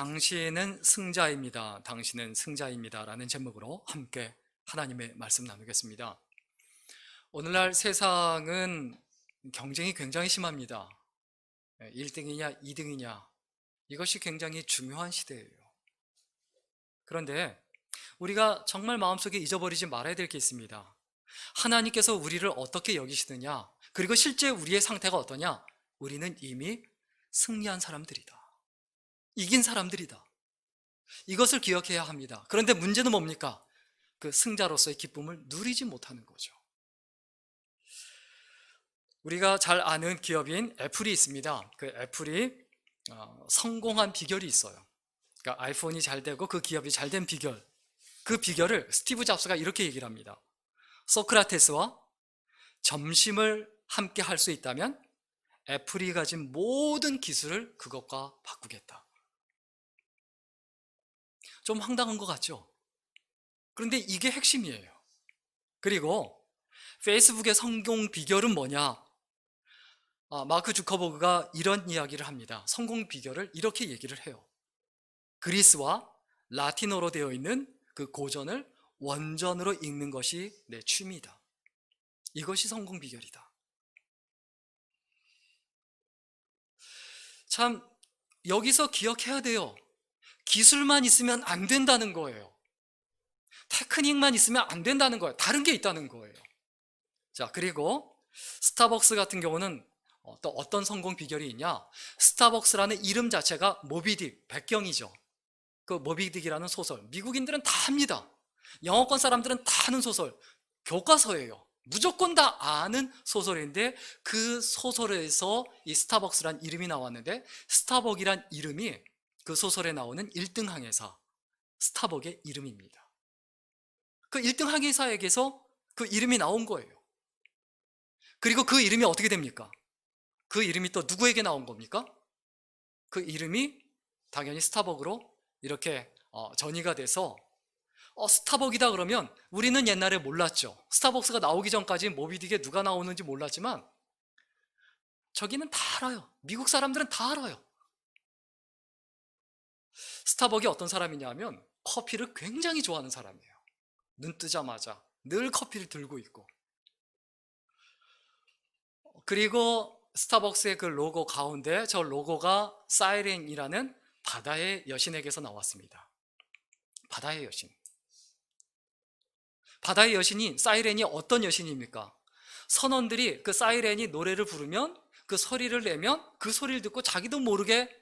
당신은 승자입니다. 당신은 승자입니다. 라는 제목으로 함께 하나님의 말씀 나누겠습니다. 오늘날 세상은 경쟁이 굉장히 심합니다. 1등이냐 2등이냐 이것이 굉장히 중요한 시대예요. 그런데 우리가 정말 마음속에 잊어버리지 말아야 될 게 있습니다. 하나님께서 우리를 어떻게 여기시느냐, 그리고 실제 우리의 상태가 어떠냐, 우리는 이미 승리한 사람들이다. 이긴 사람들이다. 이것을 기억해야 합니다. 그런데 문제는 뭡니까? 그 승자로서의 기쁨을 누리지 못하는 거죠. 우리가 잘 아는 기업인 애플이 있습니다. 그 애플이 성공한 비결이 있어요. 그러니까 아이폰이 잘 되고 그 기업이 잘 된 비결, 그 비결을 스티브 잡스가 이렇게 얘기를 합니다. 소크라테스와 점심을 함께 할 수 있다면 애플이 가진 모든 기술을 그것과 바꾸겠다. 좀 황당한 것 같죠? 그런데 이게 핵심이에요. 그리고 페이스북의 성공 비결은 뭐냐? 마크 주커버그가 이런 이야기를 합니다. 성공 비결을 이렇게 얘기를 해요. 그리스와 라틴어로 되어 있는 그 고전을 원전으로 읽는 것이 내 취미다. 이것이 성공 비결이다. 참, 여기서 기억해야 돼요. 기술만 있으면 안 된다는 거예요. 테크닉만 있으면 안 된다는 거예요. 다른 게 있다는 거예요. 자, 그리고 스타벅스 같은 경우는 또 어떤 성공 비결이 있냐? 스타벅스라는 이름 자체가 모비딕, 백경이죠. 그 모비딕이라는 소설, 미국인들은 다 합니다. 영어권 사람들은 다 아는 소설, 교과서예요. 무조건 다 아는 소설인데 그 소설에서 이 스타벅스란 이름이 나왔는데, 스타벅이란 이름이 그 소설에 나오는 1등 항해사 스타벅의 이름입니다. 그 1등 항해사에게서 그 이름이 나온 거예요. 그리고 그 이름이 어떻게 됩니까? 그 이름이 또 누구에게 나온 겁니까? 그 이름이 당연히 스타벅으로 이렇게 전이가 돼서 스타벅이다 그러면 우리는 옛날에 몰랐죠. 스타벅스가 나오기 전까지 모비딕에 누가 나오는지 몰랐지만 저기는 다 알아요. 미국 사람들은 다 알아요. 스타벅이 어떤 사람이냐 하면 커피를 굉장히 좋아하는 사람이에요. 눈 뜨자마자 늘 커피를 들고 있고, 그리고 스타벅스의 그 로고 가운데 저 로고가 사이렌이라는 바다의 여신에게서 나왔습니다. 바다의 여신. 바다의 여신이, 사이렌이 어떤 여신입니까? 선원들이 그 사이렌이 노래를 부르면, 그 소리를 내면 그 소리를 듣고 자기도 모르게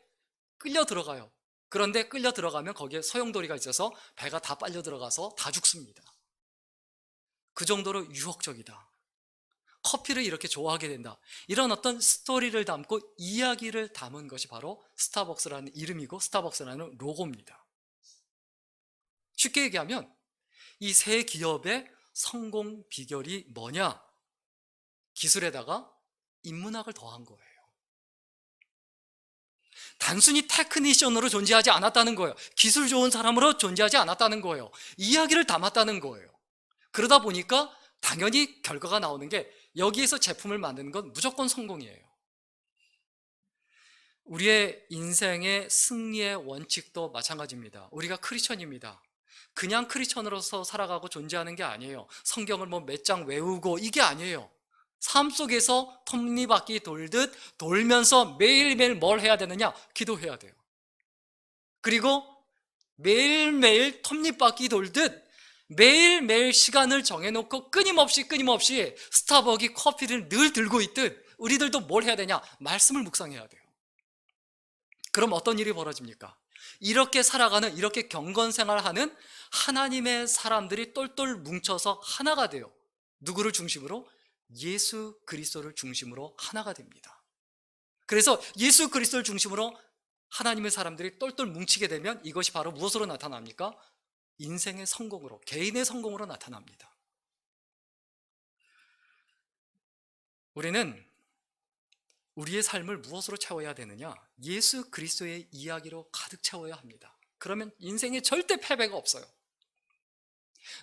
끌려 들어가요. 그런데 끌려 들어가면 거기에 소용돌이가 있어서 배가 다 빨려 들어가서 다 죽습니다. 그 정도로 유혹적이다. 커피를 이렇게 좋아하게 된다. 이런 어떤 스토리를 담고 이야기를 담은 것이 바로 스타벅스라는 이름이고 스타벅스라는 로고입니다. 쉽게 얘기하면 이 세 기업의 성공 비결이 뭐냐? 기술에다가 인문학을 더한 거예요. 단순히 테크니션으로 존재하지 않았다는 거예요. 기술 좋은 사람으로 존재하지 않았다는 거예요. 이야기를 담았다는 거예요. 그러다 보니까 당연히 결과가 나오는 게, 여기에서 제품을 만드는 건 무조건 성공이에요. 우리의 인생의 승리의 원칙도 마찬가지입니다. 우리가 크리스천입니다. 그냥 크리스천으로서 살아가고 존재하는 게 아니에요. 성경을 몇 장 외우고 이게 아니에요. 삶 속에서 톱니바퀴 돌듯 돌면서 매일매일 뭘 해야 되느냐? 기도해야 돼요. 그리고 매일매일 톱니바퀴 돌듯 매일매일 시간을 정해놓고 끊임없이 스타벅이 커피를 늘 들고 있듯 우리들도 뭘 해야 되냐? 말씀을 묵상해야 돼요. 그럼 어떤 일이 벌어집니까? 이렇게 살아가는, 이렇게 경건생활하는 하나님의 사람들이 똘똘 뭉쳐서 하나가 돼요. 누구를 중심으로? 예수 그리스도를 중심으로 하나가 됩니다. 그래서 예수 그리스도를 중심으로 하나님의 사람들이 똘똘 뭉치게 되면 이것이 바로 무엇으로 나타납니까? 인생의 성공으로, 개인의 성공으로 나타납니다. 우리는 우리의 삶을 무엇으로 채워야 되느냐? 예수 그리스도의 이야기로 가득 채워야 합니다. 그러면 인생에 절대 패배가 없어요.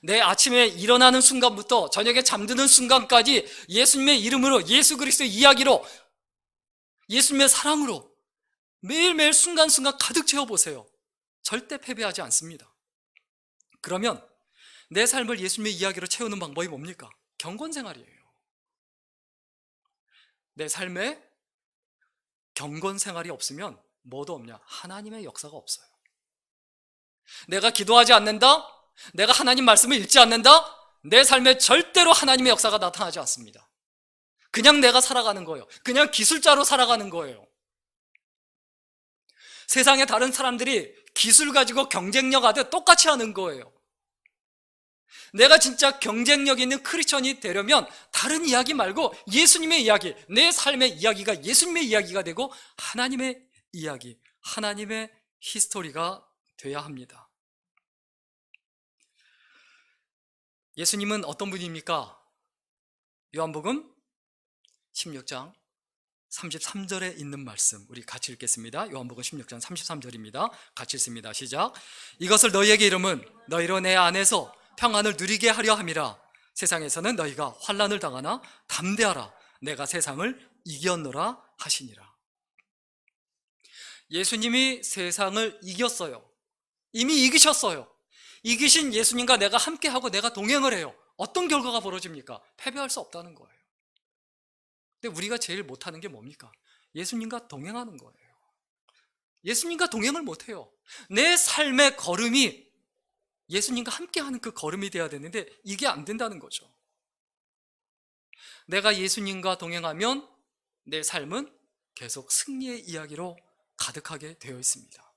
내 아침에 일어나는 순간부터 저녁에 잠드는 순간까지 예수님의 이름으로, 예수 그리스도의 이야기로, 예수님의 사랑으로 매일매일 순간순간 가득 채워보세요. 절대 패배하지 않습니다. 그러면 내 삶을 예수님의 이야기로 채우는 방법이 뭡니까? 경건생활이에요. 내 삶에 경건생활이 없으면 뭐도 없냐? 하나님의 역사가 없어요. 내가 기도하지 않는다? 내가 하나님 말씀을 읽지 않는다? 내 삶에 절대로 하나님의 역사가 나타나지 않습니다. 그냥 내가 살아가는 거예요. 그냥 기술자로 살아가는 거예요. 세상의 다른 사람들이 기술 가지고 경쟁력 하듯 똑같이 하는 거예요. 내가 진짜 경쟁력 있는 크리스천이 되려면 다른 이야기 말고 예수님의 이야기, 내 삶의 이야기가 예수님의 이야기가 되고 하나님의 이야기, 하나님의 히스토리가 돼야 합니다. 예수님은 어떤 분입니까? 요한복음 16장 33절에 있는 말씀 우리 같이 읽겠습니다. 요한복음 16장 33절입니다. 같이 읽습니다. 시작. 이것을 너희에게 이름은 너희로 내 안에서 평안을 누리게 하려 함이라. 세상에서는 너희가 환난을 당하나 담대하라. 내가 세상을 이겼노라 하시니라. 예수님이 세상을 이겼어요. 이미 이기셨어요. 이기신 예수님과 내가 함께하고 내가 동행을 해요. 어떤 결과가 벌어집니까? 패배할 수 없다는 거예요. 근데 우리가 제일 못하는 게 뭡니까? 예수님과 동행하는 거예요. 예수님과 동행을 못해요. 내 삶의 걸음이 예수님과 함께하는 그 걸음이 돼야 되는데 이게 안 된다는 거죠. 내가 예수님과 동행하면 내 삶은 계속 승리의 이야기로 가득하게 되어 있습니다.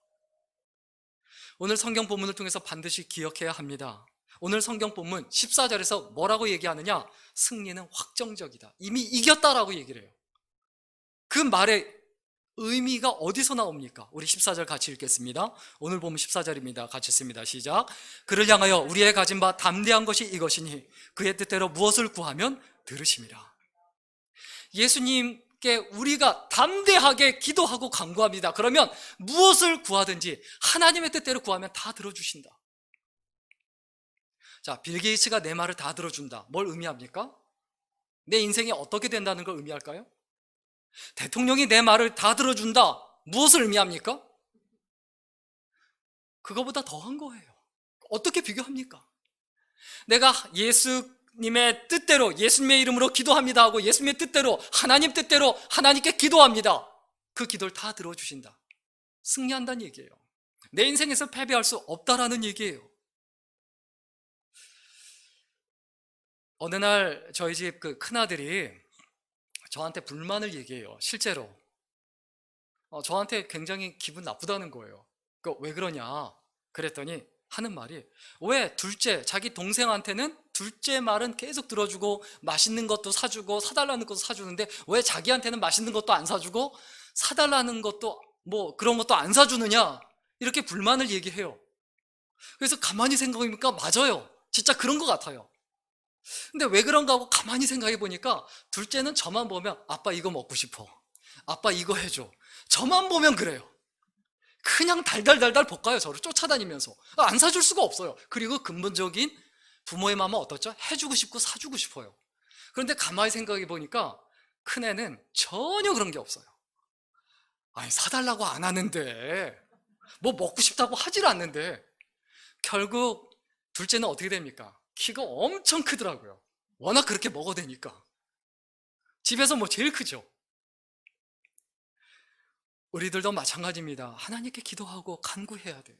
오늘 성경 본문을 통해서 반드시 기억해야 합니다. 오늘 성경 본문 14절에서 뭐라고 얘기하느냐? 승리는 확정적이다. 이미 이겼다라고 얘기를 해요. 그 말의 의미가 어디서 나옵니까? 우리 14절 같이 읽겠습니다. 오늘 보면 14절입니다. 같이 읽습니다. 시작. 그를 향하여 우리의 가진 바 담대한 것이 이것이니 그의 뜻대로 무엇을 구하면 들으심이라. 예수님께 우리가 담대하게 기도하고 간구합니다. 그러면 무엇을 구하든지 하나님의 뜻대로 구하면 다 들어주신다. 자, 빌 게이츠가 내 말을 다 들어준다. 뭘 의미합니까? 내 인생이 어떻게 된다는 걸 의미할까요? 대통령이 내 말을 다 들어준다. 무엇을 의미합니까? 그거보다 더한 거예요. 어떻게 비교합니까? 내가 예수님의 뜻대로 예수님의 이름으로 기도합니다 하고 예수님의 뜻대로 하나님 뜻대로 하나님께 기도합니다. 그 기도를 다 들어주신다. 승리한다는 얘기예요. 내 인생에서 패배할 수 없다라는 얘기예요. 어느 날 저희 집 그 큰아들이 저한테 불만을 얘기해요. 실제로 저한테 굉장히 기분 나쁘다는 거예요. 왜 그러냐 그랬더니 하는 말이, 왜 둘째 자기 동생한테는 둘째 말은 계속 들어주고 맛있는 것도 사주고 사달라는 것도 사주는데 왜 자기한테는 맛있는 것도 안 사주고 사달라는 것도 뭐 그런 것도 안 사주느냐, 이렇게 불만을 얘기해요. 그래서 가만히 생각해보니까 맞아요. 진짜 그런 것 같아요. 근데 왜 그런가 하고 가만히 생각해 보니까 둘째는 저만 보면 아빠 이거 먹고 싶어, 아빠 이거 해줘, 저만 보면 그래요. 그냥 달달달달 볶아요. 저를 쫓아다니면서. 안 사줄 수가 없어요. 그리고 근본적인 부모의 마음은 어떻죠? 해주고 싶고 사주고 싶어요. 그런데 가만히 생각해 보니까 큰애는 전혀 그런 게 없어요. 아니 사달라고 안 하는데, 뭐 먹고 싶다고 하질 않는데, 결국 둘째는 어떻게 됩니까? 키가 엄청 크더라고요. 워낙 그렇게 먹어대니까. 집에서 뭐 제일 크죠. 우리들도 마찬가지입니다. 하나님께 기도하고 간구해야 돼요.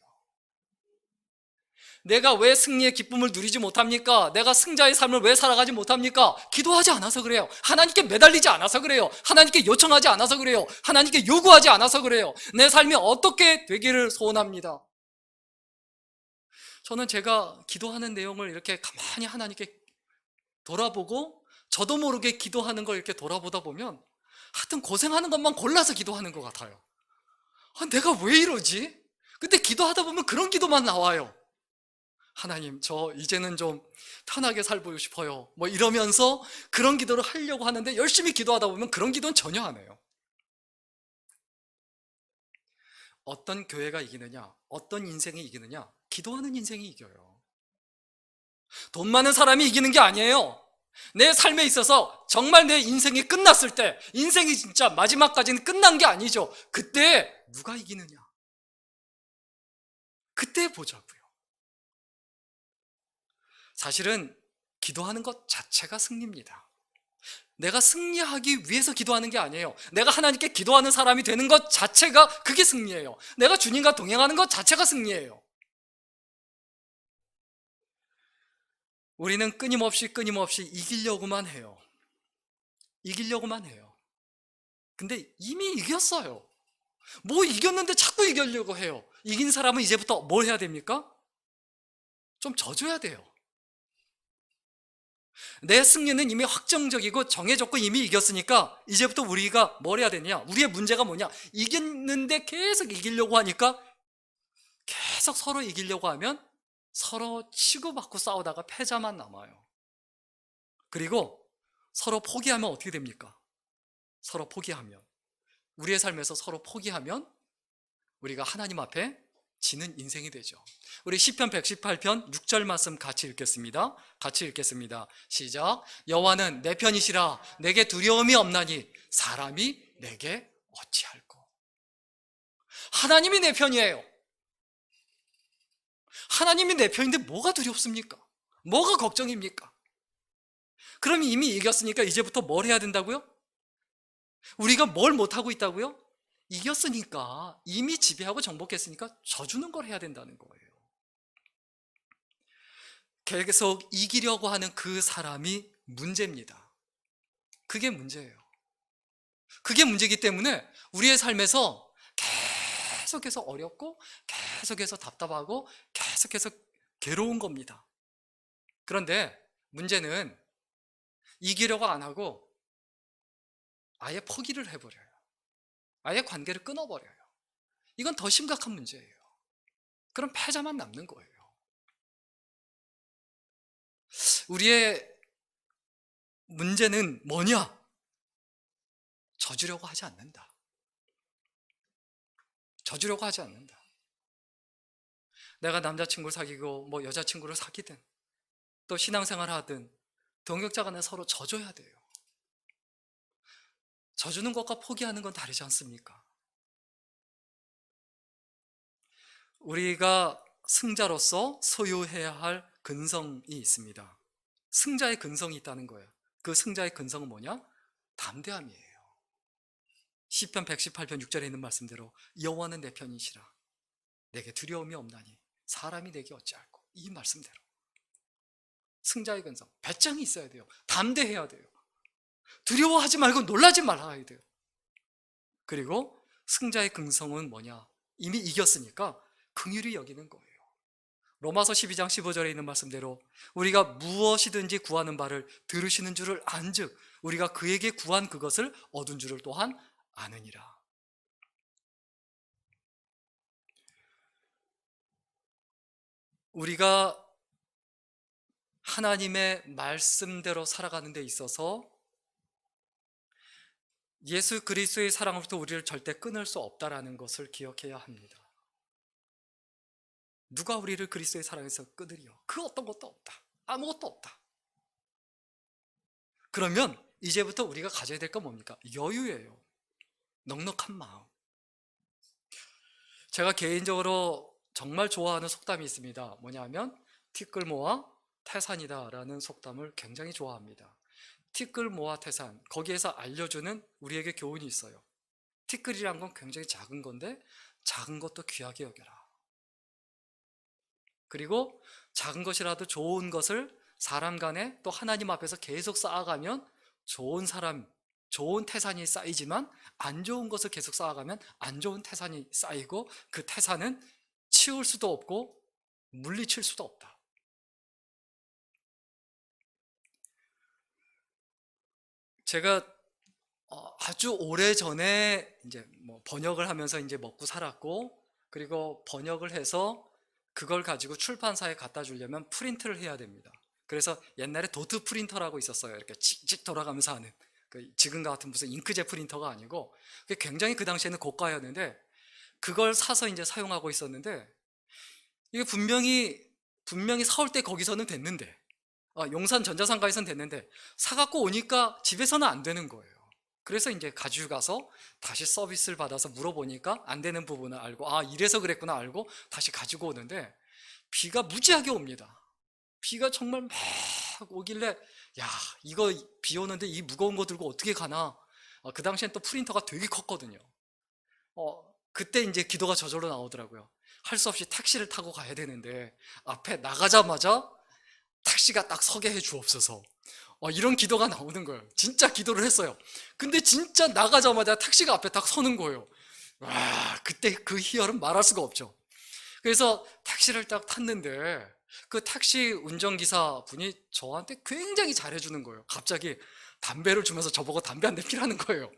내가 왜 승리의 기쁨을 누리지 못합니까? 내가 승자의 삶을 왜 살아가지 못합니까? 기도하지 않아서 그래요. 하나님께 매달리지 않아서 그래요. 하나님께 요청하지 않아서 그래요. 하나님께 요구하지 않아서 그래요. 내 삶이 어떻게 되기를 소원합니다. 저는 제가 기도하는 내용을 이렇게 가만히 하나님께 돌아보고 저도 모르게 기도하는 걸 이렇게 돌아보다 보면 하여튼 고생하는 것만 골라서 기도하는 것 같아요. 내가 왜 이러지? 근데 기도하다 보면 그런 기도만 나와요. 하나님, 저 이제는 좀 편하게 살고 싶어요. 뭐 이러면서 그런 기도를 하려고 하는데 열심히 기도하다 보면 그런 기도는 전혀 안 해요. 어떤 교회가 이기느냐? 어떤 인생이 이기느냐? 기도하는 인생이 이겨요. 돈 많은 사람이 이기는 게 아니에요. 내 삶에 있어서 정말 내 인생이 끝났을 때, 인생이 진짜 마지막까지는 끝난 게 아니죠. 그때 누가 이기느냐? 그때 보자고요. 사실은 기도하는 것 자체가 승리입니다. 내가 승리하기 위해서 기도하는 게 아니에요. 내가 하나님께 기도하는 사람이 되는 것 자체가 그게 승리예요. 내가 주님과 동행하는 것 자체가 승리예요. 우리는 끊임없이 이기려고만 해요. 이기려고만 해요. 근데 이미 이겼어요. 뭐 이겼는데 자꾸 이기려고 해요. 이긴 사람은 이제부터 뭘 해야 됩니까? 좀 져줘야 돼요. 내 승리는 이미 확정적이고 정해졌고 이미 이겼으니까 이제부터 우리가 뭘 해야 되냐? 우리의 문제가 뭐냐? 이겼는데 계속 이기려고 하니까 계속 서로 이기려고 하면 서로 치고받고 싸우다가 패자만 남아요. 그리고 서로 포기하면 어떻게 됩니까? 서로 포기하면, 우리의 삶에서 서로 포기하면 우리가 하나님 앞에 지는 인생이 되죠. 우리 시편 118편 6절 말씀 같이 읽겠습니다. 시작. 여호와는 내 편이시라. 내게 두려움이 없나니 사람이 내게 어찌할꼬. 하나님이 내 편이에요. 하나님이 내 편인데 뭐가 두렵습니까? 뭐가 걱정입니까? 그럼 이미 이겼으니까 이제부터 뭘 해야 된다고요? 우리가 뭘 못하고 있다고요? 이겼으니까, 이미 지배하고 정복했으니까 져주는 걸 해야 된다는 거예요. 계속 이기려고 하는 그 사람이 문제입니다. 그게 문제예요. 그게 문제이기 때문에 우리의 삶에서 계속해서 어렵고 계속해서 답답하고 계속해서 괴로운 겁니다. 그런데 문제는 이기려고 안 하고 아예 포기를 해버려요. 아예 관계를 끊어버려요. 이건 더 심각한 문제예요. 그럼 패자만 남는 거예요. 우리의 문제는 뭐냐? 져주려고 하지 않는다. 져주려고 하지 않는다. 내가 남자친구를 사귀고 뭐 여자친구를 사귀든 또 신앙생활을 하든 동역자 간에 서로 져줘야 돼요. 져주는 것과 포기하는 건 다르지 않습니까? 우리가 승자로서 소유해야 할 근성이 있습니다. 승자의 근성이 있다는 거예요. 그 승자의 근성은 뭐냐? 담대함이에요. 시편 118편 6절에 있는 말씀대로 여호와는 내 편이시라. 내게 두려움이 없나니 사람이 내게 어찌할꼬. 이 말씀대로 승자의 근성, 배짱이 있어야 돼요. 담대해야 돼요. 두려워하지 말고 놀라지 말아야 돼요. 그리고 승자의 근성은 뭐냐? 이미 이겼으니까 긍휼히 여기는 거예요. 로마서 12장 15절에 있는 말씀대로 우리가 무엇이든지 구하는 바를 들으시는 줄을 안즉 우리가 그에게 구한 그것을 얻은 줄을 또한 아느니라. 우리가 하나님의 말씀대로 살아가는 데 있어서 예수 그리스도의 사랑으로부터 우리를 절대 끊을 수 없다라는 것을 기억해야 합니다. 누가 우리를 그리스도의 사랑에서 끊으리요? 그 어떤 것도 없다. 아무것도 없다. 그러면 이제부터 우리가 가져야 될 건 뭡니까? 여유예요. 넉넉한 마음. 제가 개인적으로 정말 좋아하는 속담이 있습니다. 뭐냐면 티끌 모아 태산이다 라는 속담을 굉장히 좋아합니다. 티끌 모아 태산, 거기에서 알려주는 우리에게 교훈이 있어요. 티끌이란 건 굉장히 작은 건데 작은 것도 귀하게 여겨라. 그리고 작은 것이라도 좋은 것을 사람 간에 또 하나님 앞에서 계속 쌓아가면 좋은 사람, 좋은 태산이 쌓이지만 안 좋은 것을 계속 쌓아가면 안 좋은 태산이 쌓이고 그 태산은 치울 수도 없고 물리칠 수도 없다. 제가 아주 오래 전에 이제 뭐 번역을 하면서 이제 먹고 살았고, 그리고 번역을 해서 그걸 가지고 출판사에 갖다 주려면 프린트를 해야 됩니다. 그래서 옛날에 도트 프린터라고 있었어요. 이렇게 찍찍 돌아가면서 하는. 지금과 같은 무슨 잉크젯 프린터가 아니고 그게 굉장히 그 당시에는 고가였는데 그걸 사서 이제 사용하고 있었는데 이게 분명히 사올 때 거기서는 됐는데 용산 전자상가에서는 됐는데 사갖고 오니까 집에서는 안 되는 거예요. 그래서 이제 가지고 가서 다시 서비스를 받아서 물어보니까 안 되는 부분을 알고, 아, 이래서 그랬구나 알고 다시 가지고 오는데 비가 무지하게 옵니다. 비가 정말 막 오길래, 야, 이거 비 오는데 이 무거운 거 들고 어떻게 가나? 그 당시엔 또 프린터가 되게 컸거든요. 그때 이제 기도가 저절로 나오더라고요. 할 수 없이 택시를 타고 가야 되는데 앞에 나가자마자 택시가 딱 서게 해 주옵소서. 이런 기도가 나오는 거예요. 진짜 기도를 했어요. 근데 진짜 나가자마자 택시가 앞에 딱 서는 거예요. 와, 그때 그 희열은 말할 수가 없죠. 그래서 택시를 딱 탔는데 그 택시 운전기사 분이 저한테 굉장히 잘해주는 거예요. 갑자기 담배를 주면서 저보고 담배 한 대 피라는 거예요.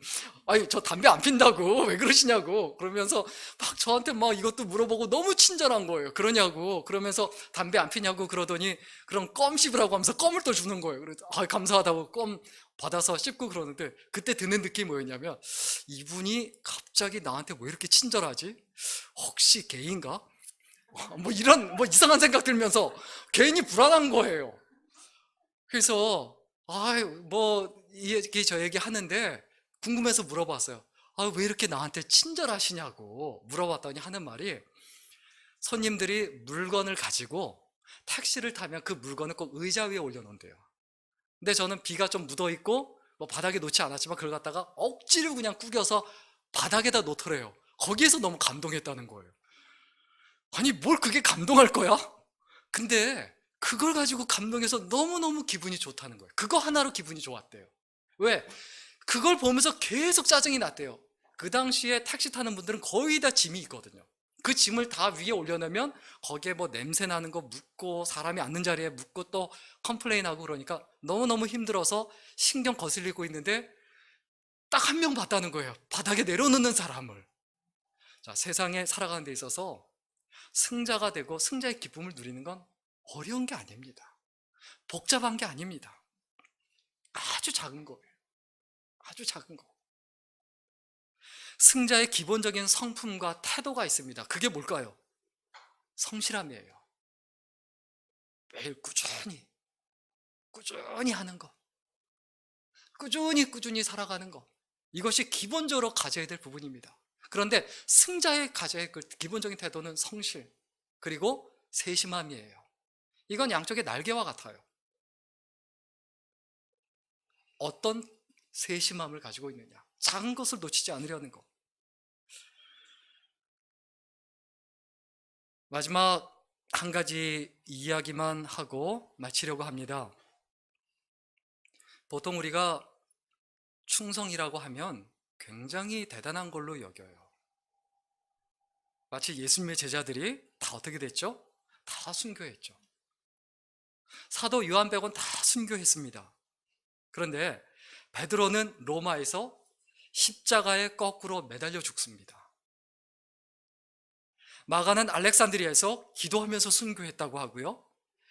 아니, 저 담배 안 핀다고 왜 그러시냐고 그러면서 막 저한테 막 이것도 물어보고 너무 친절한 거예요. 그러냐고 그러면서 담배 안 피냐고 그러더니 그럼 껌 씹으라고 하면서 껌을 또 주는 거예요. 그래서 감사하다고 껌 받아서 씹고 그러는데 그때 드는 느낌이 뭐였냐면, 이분이 갑자기 나한테 왜 이렇게 친절하지? 혹시 게이인가? 뭐 이런 뭐 이상한 생각 들면서 괜히 불안한 거예요. 그래서 뭐 이게 저 얘기 하는데 궁금해서 물어봤어요. 왜 이렇게 나한테 친절하시냐고 물어봤더니 하는 말이, 손님들이 물건을 가지고 택시를 타면 그 물건을 꼭 의자 위에 올려놓는대요. 근데 저는 비가 좀 묻어있고 뭐 바닥에 놓지 않았지만 그걸 갖다가 억지로 그냥 구겨서 바닥에다 놓더래요. 거기에서 너무 감동했다는 거예요. 아니, 뭘 그게 감동할 거야? 근데 그걸 가지고 감동해서 너무너무 기분이 좋다는 거예요. 그거 하나로 기분이 좋았대요. 왜? 그걸 보면서 계속 짜증이 났대요. 그 당시에 택시 타는 분들은 거의 다 짐이 있거든요. 그 짐을 다 위에 올려놓으면 거기에 뭐 냄새 나는 거 묻고 사람이 앉는 자리에 묻고 또 컴플레인하고 그러니까 너무너무 힘들어서 신경 거슬리고 있는데 딱 한 명 봤다는 거예요. 바닥에 내려놓는 사람을. 자, 세상에 살아가는 데 있어서 승자가 되고 승자의 기쁨을 누리는 건 어려운 게 아닙니다. 복잡한 게 아닙니다. 아주 작은 거예요. 아주 작은 거. 승자의 기본적인 성품과 태도가 있습니다. 그게 뭘까요? 성실함이에요. 매일 꾸준히 하는 거. 꾸준히 살아가는 거. 이것이 기본적으로 가져야 될 부분입니다. 그런데 승자의 가져야 할 기본적인 태도는 성실, 그리고 세심함이에요. 이건 양쪽의 날개와 같아요. 어떤 세심함을 가지고 있느냐. 작은 것을 놓치지 않으려는 것. 마지막 한 가지 이야기만 하고 마치려고 합니다. 보통 우리가 충성이라고 하면 굉장히 대단한 걸로 여겨요. 마치 예수님의 제자들이 다 어떻게 됐죠? 다 순교했죠. 사도 요한 빼곤 다 순교했습니다. 그런데 베드로는 로마에서 십자가에 거꾸로 매달려 죽습니다. 마가는 알렉산드리아에서 기도하면서 순교했다고 하고요.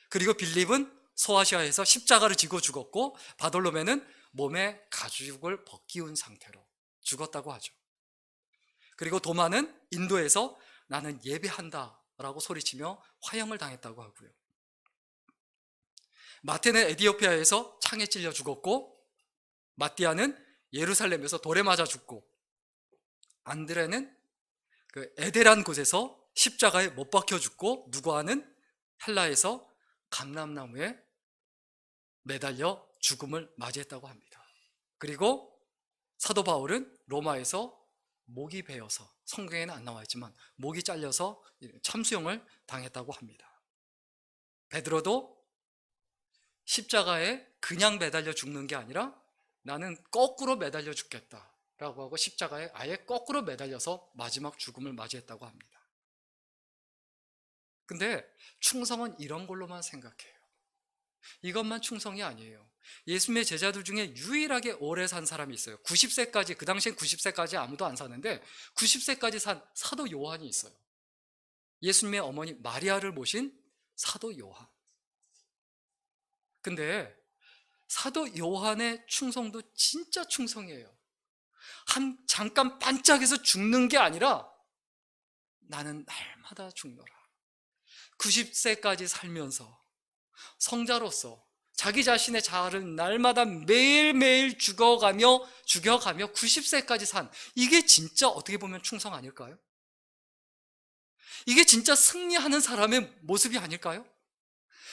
그리고 빌립은 소아시아에서 십자가를 지고 죽었고, 바돌로메는 몸에 가죽을 벗기운 상태로 죽었다고 하죠. 그리고 도마는 인도에서 나는 예배한다 라고 소리치며 화형을 당했다고 하고요. 마태는 에디오피아에서 창에 찔려 죽었고, 마띠아는 예루살렘에서 돌에 맞아 죽고, 안드레는 그 에데란 곳에서 십자가에 못 박혀 죽고, 누가는 헬라에서 감람나무에 매달려 죽음을 맞이했다고 합니다. 그리고 사도 바울은 로마에서 목이 베어서, 성경에는 안 나와 있지만 목이 잘려서 참수형을 당했다고 합니다. 베드로도 십자가에 그냥 매달려 죽는 게 아니라 나는 거꾸로 매달려 죽겠다라고 하고 십자가에 아예 거꾸로 매달려서 마지막 죽음을 맞이했다고 합니다. 근데 충성은 이런 걸로만 생각해요. 이것만 충성이 아니에요. 예수님의 제자들 중에 유일하게 오래 산 사람이 있어요. 90세까지, 그 당시엔 90세까지 아무도 안 사는데 90세까지 산 사도 요한이 있어요. 예수님의 어머니 마리아를 모신 사도 요한. 근데 사도 요한의 충성도 진짜 충성이에요. 잠깐 반짝해서 죽는 게 아니라 나는 날마다 죽노라. 90세까지 살면서 성자로서 자기 자신의 자아를 날마다 매일매일 죽여가며 90세까지 산, 이게 진짜 어떻게 보면 충성 아닐까요? 이게 진짜 승리하는 사람의 모습이 아닐까요?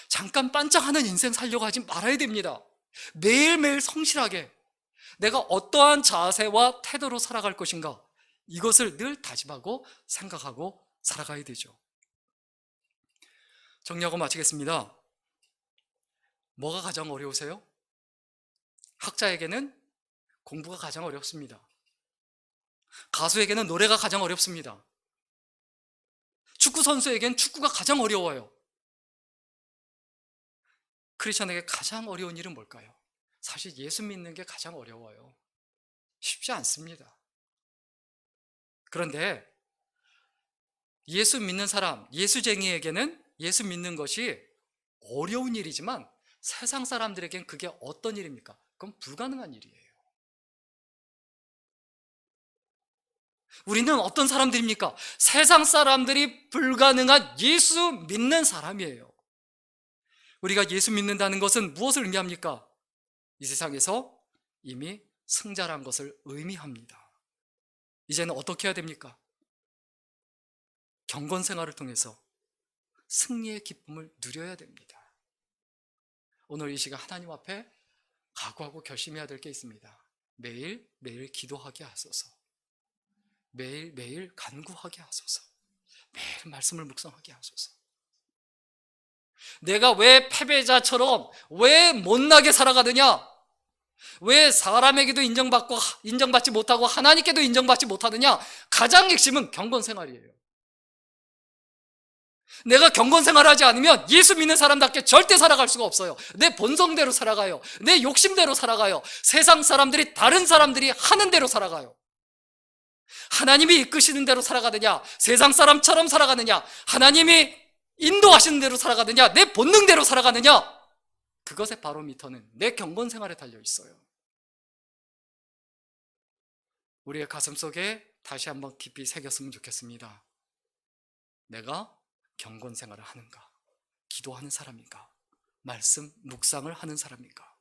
잠깐 반짝하는 인생 살려고 하지 말아야 됩니다. 매일매일 성실하게 내가 어떠한 자세와 태도로 살아갈 것인가, 이것을 늘 다짐하고 생각하고 살아가야 되죠. 정리하고 마치겠습니다. 뭐가 가장 어려우세요? 학자에게는 공부가 가장 어렵습니다. 가수에게는 노래가 가장 어렵습니다. 축구 선수에게는 축구가 가장 어려워요. 크리스천에게 가장 어려운 일은 뭘까요? 사실 예수 믿는 게 가장 어려워요. 쉽지 않습니다. 그런데 예수 믿는 사람, 예수쟁이에게는 예수 믿는 것이 어려운 일이지만 세상 사람들에겐 그게 어떤 일입니까? 그건 불가능한 일이에요. 우리는 어떤 사람들입니까? 세상 사람들이 불가능한 예수 믿는 사람이에요. 우리가 예수 믿는다는 것은 무엇을 의미합니까? 이 세상에서 이미 승자란 것을 의미합니다. 이제는 어떻게 해야 됩니까? 경건 생활을 통해서 승리의 기쁨을 누려야 됩니다. 오늘 이 시간 하나님 앞에 각오하고 결심해야 될 게 있습니다. 매일매일 기도하게 하소서. 매일매일 간구하게 하소서. 매일 말씀을 묵상하게 하소서. 내가 왜 패배자처럼 왜 못나게 살아가느냐? 왜 사람에게도 인정받지 못하고 하나님께도 인정받지 못하느냐? 가장 핵심은 경건 생활이에요. 내가 경건 생활하지 않으면 예수 믿는 사람답게 절대 살아갈 수가 없어요. 내 본성대로 살아가요. 내 욕심대로 살아가요. 세상 사람들이, 다른 사람들이 하는 대로 살아가요. 하나님이 이끄시는 대로 살아가느냐, 세상 사람처럼 살아가느냐, 하나님이 인도하시는 대로 살아가느냐, 내 본능대로 살아가느냐, 그것의 바로미터는 내 경건 생활에 달려 있어요. 우리의 가슴 속에 다시 한번 깊이 새겼으면 좋겠습니다. 내가 경건 생활을 하는가? 기도하는 사람인가? 말씀 묵상을 하는 사람인가?